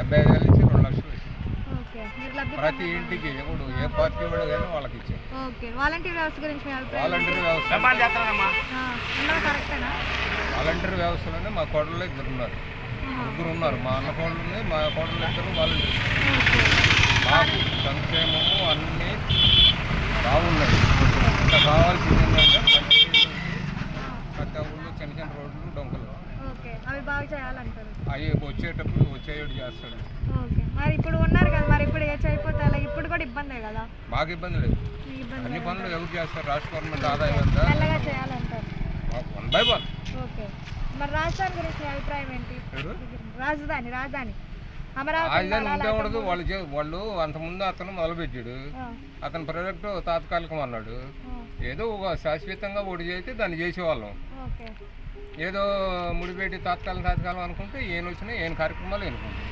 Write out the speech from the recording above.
75,000 నుంచి 2 లక్షలు వచ్చింది. ఓకే. మీరు లబ్ధి ప్రతి ఇంటికి ఎప్పుడు ఏ పార్టీ వాడు కానీ వాళ్ళకి ఇచ్చారు. ఓకే. వాలంటీర్ వ్యవస్థ గురించి మీ అభిప్రాయం? వాలంటీర్ వ్యవస్థ కరెక్టేనా? వాలంటీర్ వ్యవస్థలోనే మా కోడళ్ళు 2 ఉన్నారు, 3 ఉన్నారు. మా అన్న కోడలు మా కోడలు 2 వాలంటీర్. మాకు సంక్షేమము అన్నీ బాగున్నాయి. ఇంకా కావాల్సింది ఏంటంటే ప్రతి ఊళ్ళో చిన్న చిన్న రోడ్లు డొంకలు అవి బాగా చేయాలంటారు. అవి వచ్చేటప్పుడు వచ్చేటట్టు చేస్తాడు. ఓకే. మరి ఇప్పుడు ఉన్నారు కదా, మరి ఇప్పుడు ఏ అయిపోతే ఇప్పుడు కూడా ఇబ్బందే కదా? మాకు ఇబ్బంది లేదు. అన్ని పనులు ఎవరు చేస్తారు? రాష్ట్ర గవర్నమెంట్ ఆదాయం అంతా మెల్లగా చేయాలంటారు. 1/1. ఓకే. మరి రాజధాని గురించి మీ అభిప్రాయం ఏంటి? రాజధాని అమరావతి ఉంటే ఉండదు. వాళ్ళు అంతకుముందు అతను మొదలుపెట్టాడు. అతను ప్రాజెక్టు తాత్కాలికం అన్నాడు. ఏదో ఒక శాశ్వతంగా ఓడి చేస్తే దాన్ని చేసేవాళ్ళం. ఏదో ముడిపెట్టి తాత్కాలం అనుకుంటే ఏం వచ్చినా ఏం కార్యక్రమాలు ఎన్నుకుంటాం.